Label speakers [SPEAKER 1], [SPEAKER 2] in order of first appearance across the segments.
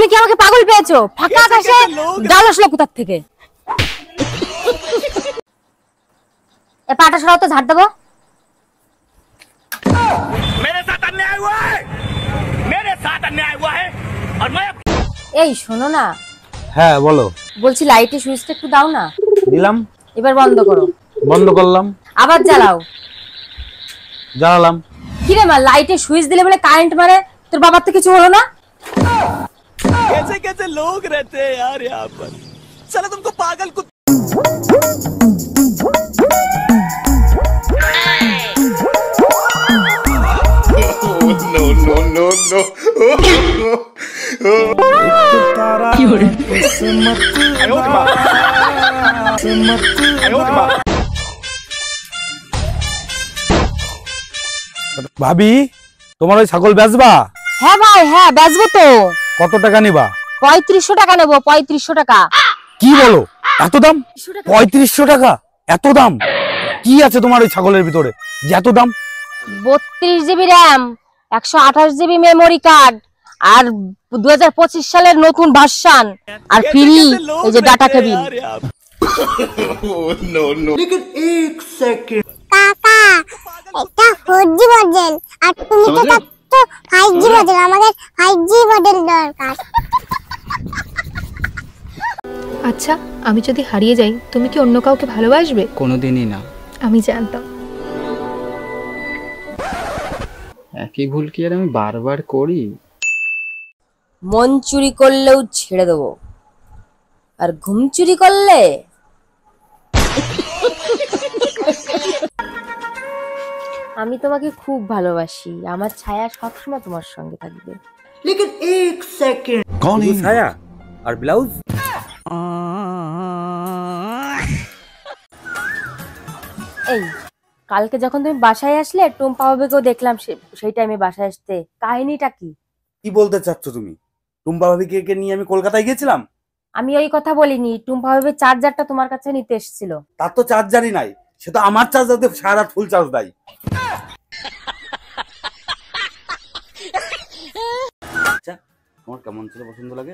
[SPEAKER 1] কি আমাকে পাগল পেয়েছো? ফাঁকা আকাশে ডাল আসলো কোথা থেকে? এ পাটা সরাও তো, ঝাড় দেবো। এই শোনো না।
[SPEAKER 2] হ্যাঁ বলো।
[SPEAKER 1] বলছি লাইটের সুইচটা একটু দাও না।
[SPEAKER 2] দিলাম।
[SPEAKER 1] এবার বন্ধ করো।
[SPEAKER 2] বন্ধ করলাম।
[SPEAKER 1] আবার জ্বালাও।
[SPEAKER 2] জ্বালালাম।
[SPEAKER 1] কি রে মা, লাইটের সুইচ দিলে বলে কারেন্ট মারে? তোর বাবার তো কিছু হলো না?
[SPEAKER 3] कैसे कैसे लोग रहते हैं यार यहाँ पर। साला तुमको पागल कुत्ता। No no no no।
[SPEAKER 2] ভাবি তোমার ওই ছাগল বেচবা?
[SPEAKER 1] হ্যাঁ ভাই, হ্যাঁ বেচবো তো।
[SPEAKER 2] কত টাকা নিবা?
[SPEAKER 1] 3500 টাকা নেবো। 3500 টাকা।
[SPEAKER 2] কি বলো, এত দাম? 3500 টাকা? এত দাম? কি আছে তোমার ওই ছাগলের ভিতরে যে এত দাম?
[SPEAKER 1] 32 GB RAM, 128 GB memory card, আর 2025 সালের নতুন ভার্সন, আর ফ্রি এই যে ডাটা কেবিল।
[SPEAKER 3] No no.
[SPEAKER 4] लेकिन एक सेकंड काका, এটা 4G মডেল আর তুমি তো 5G মডেল, আমাদের 5G মডেল দরকার।
[SPEAKER 5] আচ্ছা, আমি যদি হারিয়ে যাই তুমি কি অন্য কাউকে ভালোবাসবে?
[SPEAKER 6] কোনোদিনই না।
[SPEAKER 5] আমি জানতাম।
[SPEAKER 6] একই ভুল কি আর আমি বারবার করি?
[SPEAKER 1] মন চুরি করলেও ছেড়ে দেবো, আর ঘুম চুরি করলে আমি তোমাকে খুব ভালোবাসি। আমার ছায়া সবসময় তোমার সঙ্গে থাকবে।
[SPEAKER 4] लेकिन एक सेकंड
[SPEAKER 2] কौन है ছায়া? আর ব্লাউজ?
[SPEAKER 1] এই কালকে যখন তুমি বাসায় আসলে, টুম্পা ভাবিকেও দেখলাম সেই টাইমে বাসায় আসতে। কাহিনীটা কি?
[SPEAKER 2] কি বলতে চাচ্ছ তুমি? টুম্পা ভাবিকে নিয়ে আমি কলকাতায় গেছিলাম।
[SPEAKER 1] আমি ওই কথা বলিনি। টুম্পা ভাবির চার্জারটা তোমার কাছে নিতে এসেছিল।
[SPEAKER 2] তার তো চার্জারই নাই, সে তো আমার চার্জার দিয়ে সারা রাত ফুল চার্জ দেয়। আচ্ছা, তোমার কেমন ছেলে পছন্দ লাগে?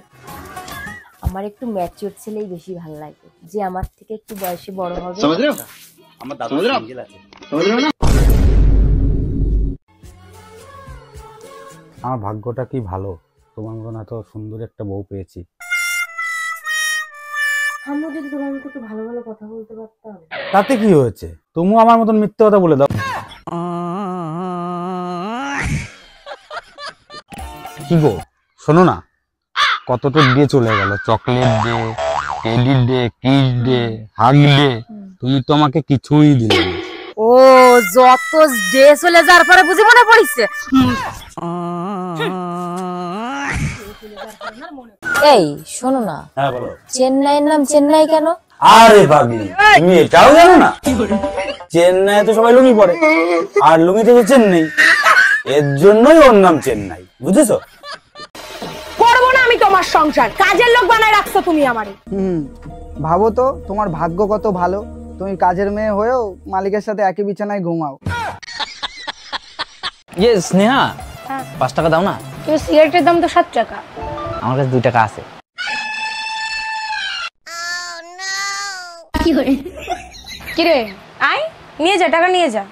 [SPEAKER 1] আমার একটু ম্যাচিউর ছেলেই বেশি ভালো লাগে, যে আমার থেকে একটু বয়সে বড় হবে।
[SPEAKER 2] আমার দাদা সিঙ্গেল আছে। আমার ভাগ্যটা কি ভালো, তোমার মতন এত সুন্দর একটা বউ পেয়েছি।
[SPEAKER 1] আমিও যদি তোমার মতো একটু ভালো ভালো কথা বলতে পারতাম।
[SPEAKER 2] তাতে কি হয়েছে? তুমিও আমার মতন মিথ্যে কথা বলে দাও। কি গো, শোনো না, কতটা দিয়ে চলে গেল। চকলেট দে, টেডি দে, কিস দে, হাগ দে, তুমি তো আমাকে কিছুই দিলে না।
[SPEAKER 1] ও যত ডে চলে যাওয়ার পরে বুঝি মনে পড়িছে। এই শোনো না।
[SPEAKER 2] হ্যাঁ বলো।
[SPEAKER 1] চেন্নাইয়ের নাম চেন্নাই কেন?
[SPEAKER 2] আরে ভাবি, তুমি এটাও জানো না? চেন্নাই তো সবাই লুঙ্গি পরে, আর লুঙ্গি থেকে চেন্নাই, এর জন্যই ওর নাম চেন্নাই, বুঝেছো?
[SPEAKER 7] করবো না আমি তোমার সংসার, কাজের লোক বানায় রাখছো তুমি আমারে।
[SPEAKER 8] ভাবো তো তোমার ভাগ্য কত ভালো, তুমি কাজের মেয়ে হয়েও মালিকের সাথে একই বিছানায় ঘুমাও।
[SPEAKER 6] ইয়ে স্নেহা, 5 টাকা দাও না।
[SPEAKER 7] কিন্তু সিগারেটের দাম তো 7 টাকা।
[SPEAKER 6] আমার কাছে 2 টাকা আছে।
[SPEAKER 7] কি রে, আয় নিয়ে যা, টাকা নিয়ে যা।